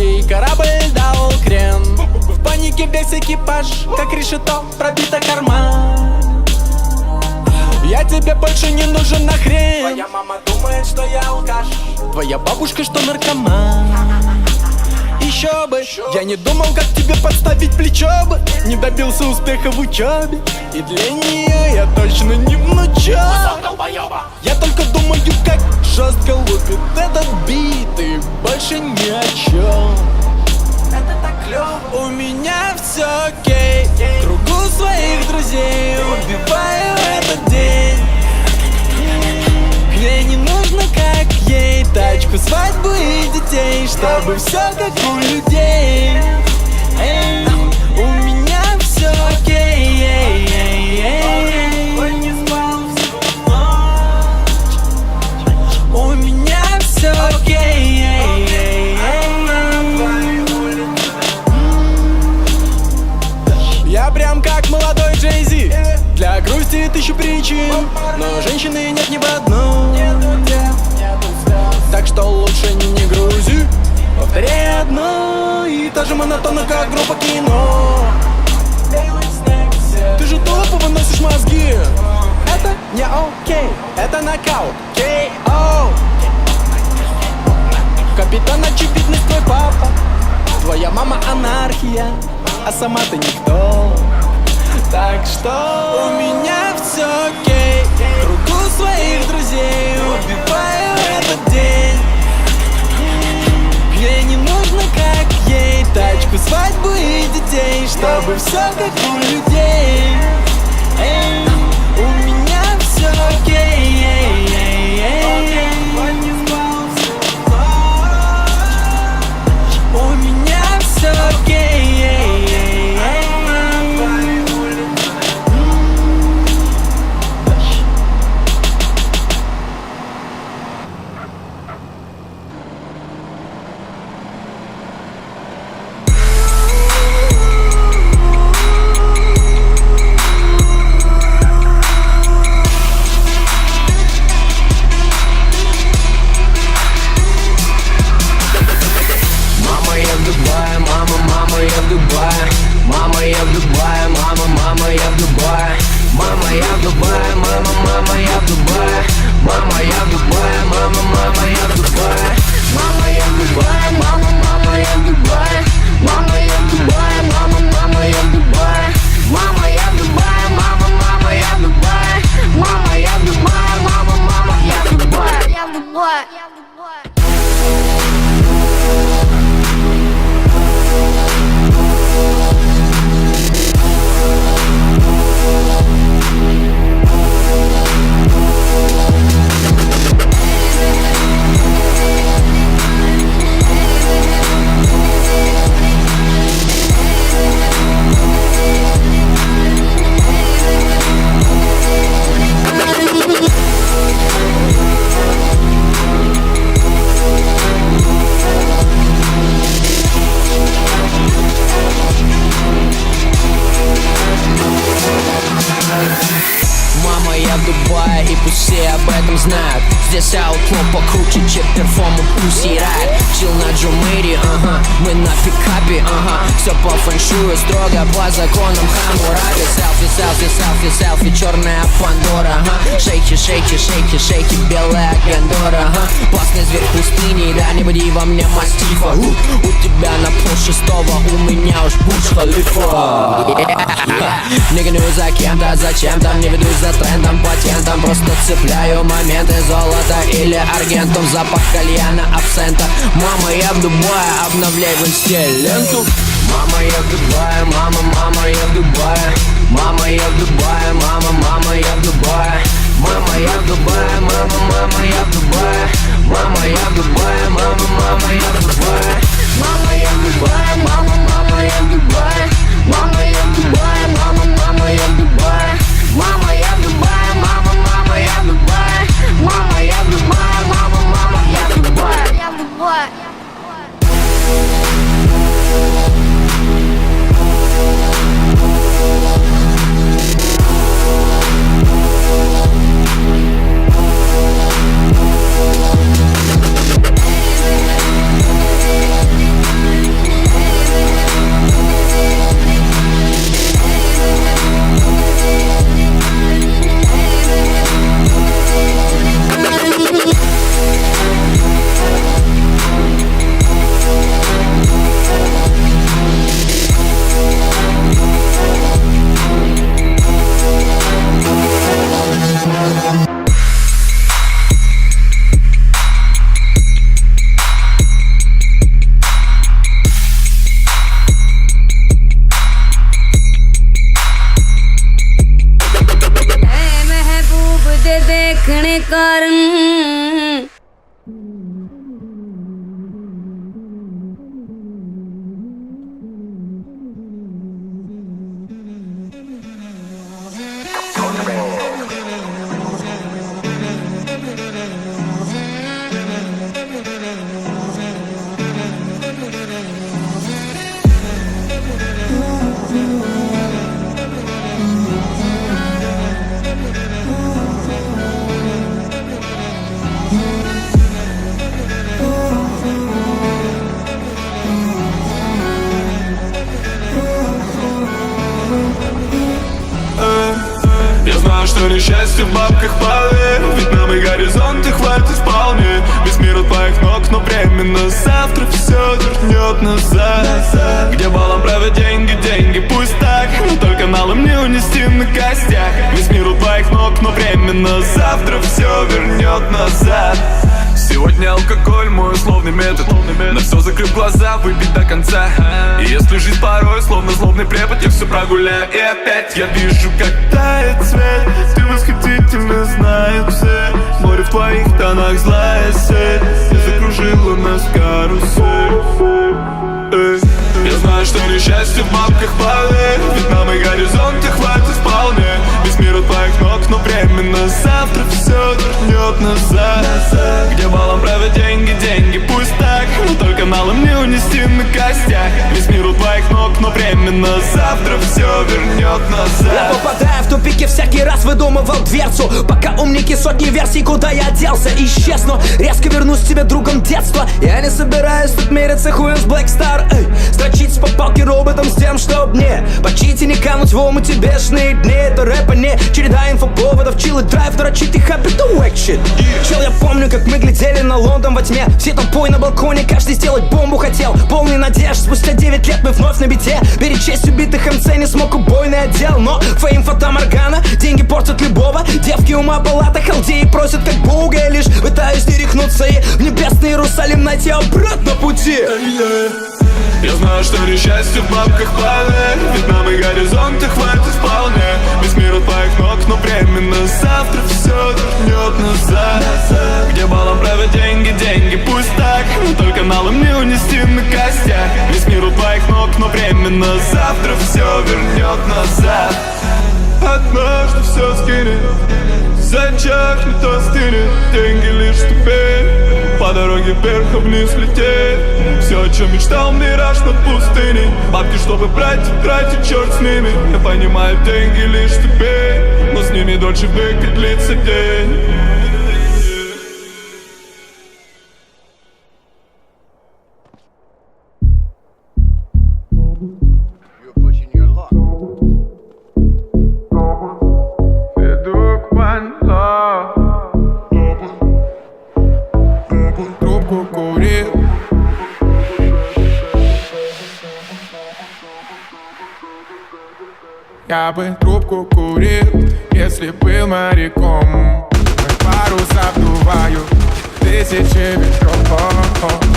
чей корабль дал крен. В панике весь экипаж, как решето, пробито карман. Я тебе больше не нужен нахрен. Твоя мама думает, что я алкаш. Твоя бабушка, что наркоман. Еще бы, я не думал, как тебе подставить плечо бы. Не добился успеха в учебе, и для нее я точно не внучок. Я только думаю, как жестко лупит этот бит, и больше ни о чем. Это так клёво. У меня все окей, в кругу своих друзей убиваю этот день. Мне не нужно, как ей, тачку, свадьбу и детей, чтобы все как у людей. Эй, у меня все окей. Ой, не спал всю ночь. У меня все окей. Я прям как молодой Джей-Зи. Для грусти тысячу причин, но женщины нет ни в одном. Так что лучше не грузи. Повторяй одно и та же монотонно, как группа кино. Ты же тупо выносишь мозги. Это не окей, это нокаут. K.O. Капитан очевидность твой папа. Твоя мама анархия, а сама ты никто. Так что у меня все окей, в кругу своих друзей убиваю этот день. Мне не нужно, как ей, тачку, свадьбу и детей, чтобы все как у людей. Эй, у меня все окей. Ой, не спал всю ночь. У меня все окей. Здесь аутло покруче, чем перформу Pussy Riot. Чил на Джумире, мы на пикапе, все по фэншую, строго по законам Хаммурапи. Селфи, селфи, селфи, селфи, черная Пандора, Шейки, шейки, шейки, шейки, белая Гандора, Классный зверь пустыни, да не буди во мне мастифа. У тебя на полшестого, у меня уж Бурдж-Халифа. Не гоню за кем-то, зачем-то, не ведусь за трендом, патентом. Просто цепляю моменты, золота или аргентум. Запах кальяна, абсента. Мама, я в Дубае, обновляй в инсте ленту. Мама, я в Дубае, мама, я в Дубае. Мама, я в Дубае, мама, я в Дубае. Мама, я в Дубае, мама, я в Дубае. Мама, я в Дубае, мама, я в Дубае. Мама, я в Дубае, мама, я в Дубае. Мама, я в Дубае, мама, я в Дубае. Мама, я в Дубае, мама, я в Дубае. Мама, я в Дубае, мама, я в Дубае. कारण Я знаю, что несчастье в бабках, поверь. Ведь нам и горизонты хватит вполне. Весь мир от твоих ног, но временно завтра все вернет назад. Где балом правят деньги, деньги, пусть так, но только налом не унести на костях. Весь мир у твоих ног, но временно завтра все вернет назад. Сегодня алкоголь, мой условный метод. На все закрыв глаза, выпить до конца. И если жизнь порой, словно злобный препод, я все прогуляю. И опять я вижу, как тает свет. Ты восхитительно, знают все. Море в твоих тонах, злая сеть. И закружила нас карусель. Я знаю, что несчастье в бабках, поверь. Ведь нам и горизонты хватит вполне. Весь мир от твоих ног, но временно завтра все вернет назад. Где балом правят деньги, деньги, пусть так, но только налом не унести на костях. Весь мир у твоих ног, но временно завтра все вернет назад. Я попадаю в тупики, всякий раз выдумывал дверцу. Пока умники сотни версий, куда я делся. Исчезну, резко вернусь тебе другом детства. Я не собираюсь тут мериться хуем с Black Star. Строчить с попалки роботом с тем, чтоб не почить и не кануть в омуте бешеные дни. Это рэпа не череда инфоповодов, чил и драйв, дрочить и хабит, to wack shit. Чел, я помню, как мы глядели на Лондон во тьме. Все толпой на балконе, каждый сделать бомбу хотел. Полный надежд, спустя 9 лет мы вновь на бите. Перечесть убитых МЦ не смог убойный отдел. Но фейм, фата Моргана, деньги портят любого. Девки ума палата, халдеи просят как Бога. Я лишь пытаюсь не рехнуться и в небесный Иерусалим найти обратно пути. Я знаю, что несчастье в бабках, поверь. Ведь нам и горизонты хватит вполне. Весь мир от твоих ног, но временно завтра все вернет назад. Где балом правят деньги, деньги, пусть так, но только налом не унести на костях. Весь мир у твоих ног, но временно завтра все вернет назад. Однажды все скинет, зачахнет, остынет. Деньги лишь ступень, по дороге вверх и вниз лететь. Все, о чем мечтал, мираж над пустыней. Бабки, чтобы брать и тратить, черт с ними. Я понимаю, деньги лишь ступень, но с ними дольше век и длится день. Трубку курил, я бы трубку курил, если был моряком. Мои паруса обдувают тысячи ветров.